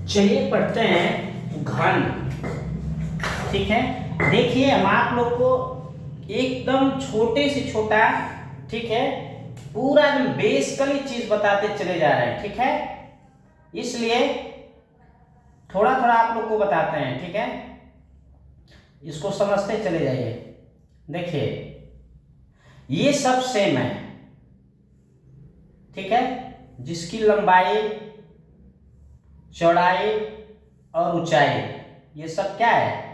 चलिए पढ़ते हैं घन। ठीक है, देखिए हम आप लोग को एकदम छोटे से छोटा, ठीक है, पूरा एकदम बेसिकली चीज बताते चले जा रहे हैं। ठीक है, इसलिए थोड़ा थोड़ा आप लोग को बताते हैं। ठीक है, इसको समझते चले जाइए। देखिए ये सब सेम है। ठीक है, जिसकी लंबाई, चौड़ाई और ऊंचाई ये सब क्या है,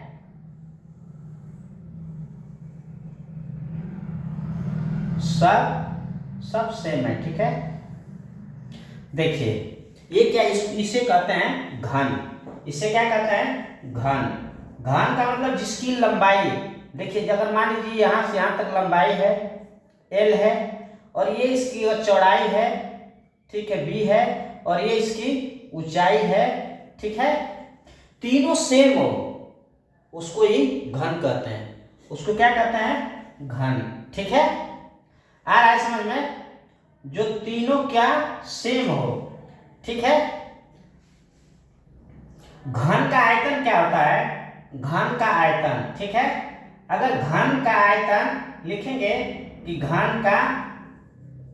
सब सेम है। ठीक है, देखिए ये क्या, इसे कहते हैं घन। इसे क्या कहते हैं, घन। घन का मतलब जिसकी लंबाई, देखिए अगर मान लीजिए यहां से यहां तक लंबाई है L है, और ये इसकी चौड़ाई है, ठीक है, B है, और ये इसकी ऊंचाई है। ठीक है, तीनों सेम हो उसको ही घन कहते हैं। उसको क्या कहते हैं, घन। ठीक है, आ रहा है समझ में, जो तीनों क्या सेम हो। ठीक है, घन का आयतन क्या होता है, घन का आयतन। ठीक है, अगर घन का आयतन लिखेंगे कि घन का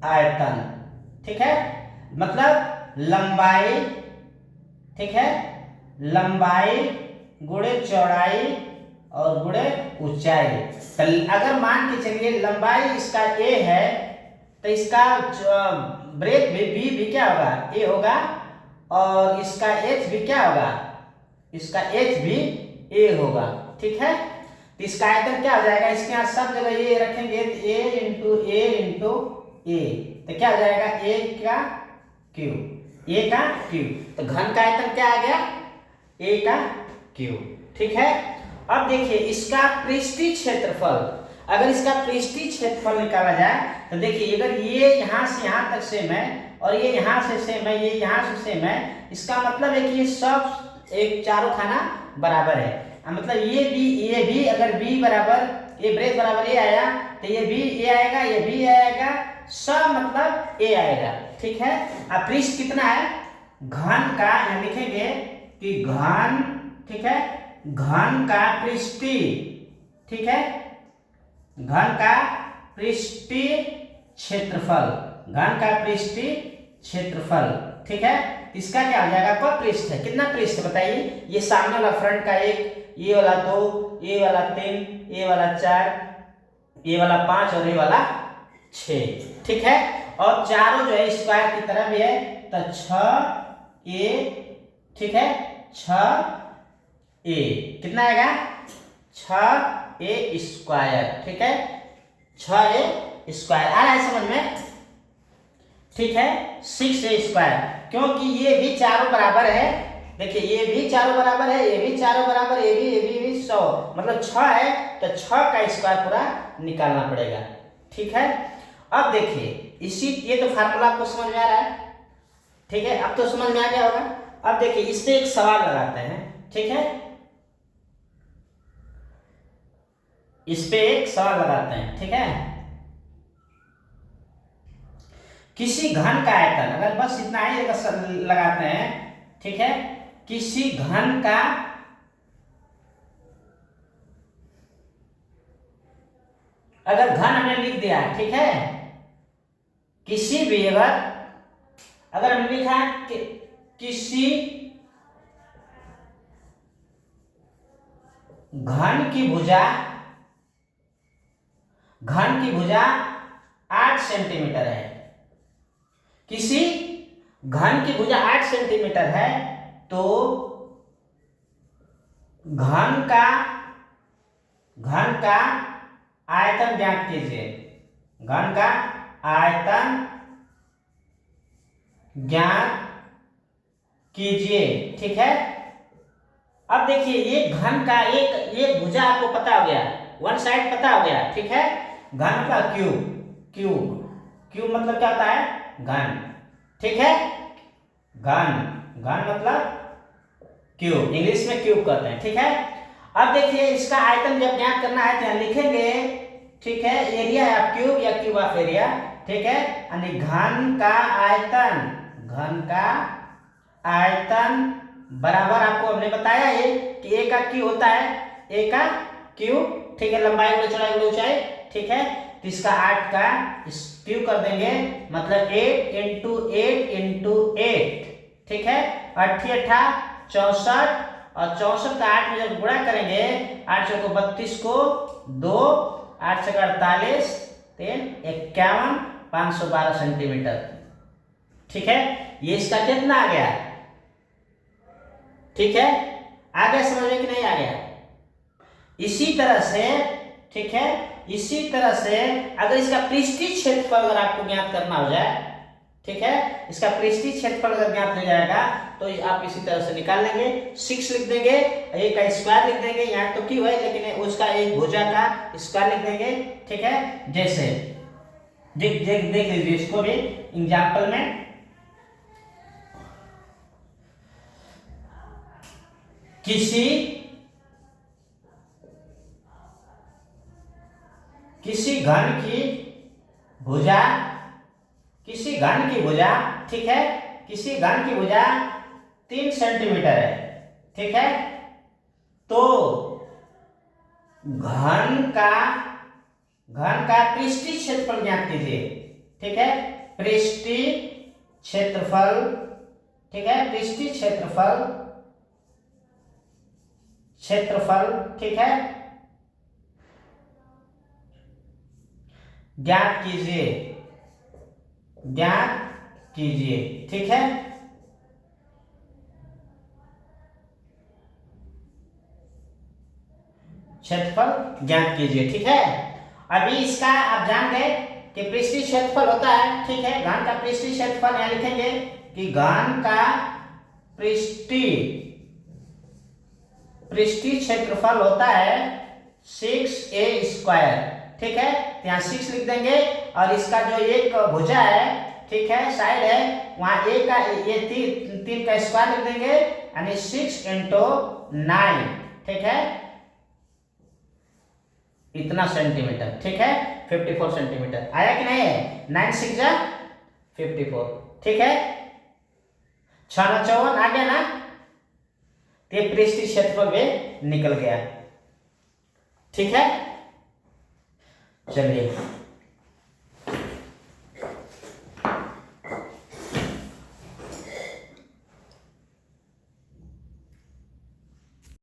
आयतन, ठीक है, मतलब लंबाई, ठीक है, लंबाई गुणे चौड़ाई और गुणे ऊंचाई। तो अगर मान के चलिए लंबाई इसका a है, तो इसका ब्रेथ भी b भी क्या होगा, a होगा, और इसका h भी क्या होगा, इसका h भी a होगा। ठीक है, तो इसका आयतन क्या हो जाएगा, इसके यहाँ सब जगह a रखेंगे तो a इंटू a, तो क्या हो जाएगा, a का क्यूब। तो घन का आयतन क्या आ गया, a का क्यूब। ठीक है, अब देखिए इसका पृष्ठीय क्षेत्रफल, अगर इसका पृष्ठीय क्षेत्रफल निकाला जाए तो देखिए अगर ये यहाँ से यहाँ तक सेम है और ये यहाँ से सेम है, ये यहाँ से सेम है, इसका मतलब है कि ये सब एक चारों खाना बराबर है। मतलब ये भी अगर b बराबर, ये ब्रेथ बराबर a आया तो ये भी a आएगा, ये भी a आएगा, सब मतलब a आएगा। ठीक है, अब पृष्ठ कितना है, घन का यहाँ लिखेंगे कि घन, ठीक है, घन का पृष्ठीय, ठीक है, घन का पृष्ठीय क्षेत्रफल, घन का पृष्ठीय क्षेत्रफल। ठीक है, इसका क्या हो जाएगा, कब पृष्ठ है, कितना पृष्ठ बताइए, ये सामने वाला फ्रंट का 1, ये वाला 2, ये वाला 3, ये वाला 4, ये वाला 5 और ये वाला 6। ठीक है, और चारों जो है स्क्वायर की तरफ है, तो 6a, ठीक है, 6a कितना आएगा, 6a स्क्वायर। ठीक है, 6a स्क्वायर आ रहा है समझ में। ठीक है, 6a स्क्वायर, क्योंकि ये भी चारों बराबर है। देखिए ये भी चारों बराबर है, ये भी चारों बराबर, ये भी 100, मतलब 6 है, तो 6 का स्क्वायर पूरा निकालना पड़ेगा। ठीक है, अब देखिए इसी, ये तो फार्मूला आपको समझ में आ रहा है। ठीक है, अब तो समझ में आ गया होगा। अब देखिए इस पे एक सवाल लगाते हैं। ठीक है, इस पे एक सवाल लगाते हैं। ठीक है, किसी घन का आयतन, अगर बस इतना ही लगाते हैं। ठीक है, किसी घन का, अगर घन हमने लिख दिया, ठीक है, किसी भी अगर हमने लिखा कि किसी घन की भुजा 8 सेंटीमीटर है, किसी घन की भुजा 8 सेंटीमीटर है, तो घन का आयतन ज्ञात कीजिए, घन का आयतन ज्ञात कीजिए। ठीक है, अब देखिए ये घन का ये भुजा आपको पता हो गया, वन साइड पता हो गया। ठीक है, घन मतलब क्यूब मतलब क्या होता है, घन। ठीक है, घन मतलब क्यूब, इंग्लिश में क्यूब कहते हैं। ठीक है, अब देखिए इसका आयतन जब ज्ञात करना है तो लिखेंगे, ठीक है, एरिया ऑफ क्यूब या क्यूब ऑफ एरिया। ठीक है, यानी घन का आयतन बराबर आपको हमने बताया ये कि ए का क्यू होता है, ए का क्यू, ठीक है, लंबाई गुणा चौड़ाई गुणा ऊंचाई, ठीक है। तो इसका 8 का क्यू कर देंगे, मतलब 8 इंटू 8 इंटू 8, ठीक है। 8 8 64, और 64 का 8 में जब गुणा करेंगे, 8 चौको 32 को 2, 8 छक्का 48, 3 51, 512 सेंटीमीटर, ठीक है। ये इसका कितना आ गया, ठीक है। आ गया समझ में कि नहीं आ गया? इसी तरह से, ठीक है, इसी तरह से अगर इसका पृष्ठीय क्षेत्रफल अगर आपको ज्ञात करना हो जाए, ठीक है, इसका पृष्ठीय क्षेत्रफल अगर ज्ञात हो जाएगा तो आप इसी तरह से निकाल लेंगे। 6 लिख देंगे, ए का स्क्वायर लिख देंगे, यहाँ तो क्यों है लेकिन उसका एक भुजा का स्क्वायर लिख देंगे, ठीक है। जैसे देख लीजिए इसको भी एग्जाम्पल में, किसी घन की भुजा, किसी घन की भुजा, ठीक है, किसी घन की भुजा 3 सेंटीमीटर है, ठीक है। तो घन का पृष्ठीय क्षेत्रफल ज्ञात कीजिए, ठीक है। पृष्ठीय क्षेत्रफल, ठीक है, पृष्ठीय क्षेत्रफल, ठीक है, ज्ञात कीजिए, ठीक है। क्षेत्रफल ज्ञात कीजिए, ठीक है। अभी इसका आप जान गए कि पृष्ठीय क्षेत्रफल होता है, ठीक है। घन का पृष्ठीय क्षेत्रफल यहां लिखेंगे कि घन का पृष्ठीय क्षेत्रफल होता है 6a स्क्वायर, ठीक है। यहाँ 6 लिख देंगे, और इसका जो एक भुजा है, ठीक है, साइड है, वहां ए का ये 3 का स्क्वायर लिख देंगे, यानी 6 इंटू 9, ठीक है, इतना सेंटीमीटर, ठीक है। 54 सेंटीमीटर आया कि नहीं? 9 6 जा 54, ठीक है। 6 9 54 आ गया ना? तो ये पृष्ठीय क्षेत्रफल भी निकल गया, ठीक है। चलिए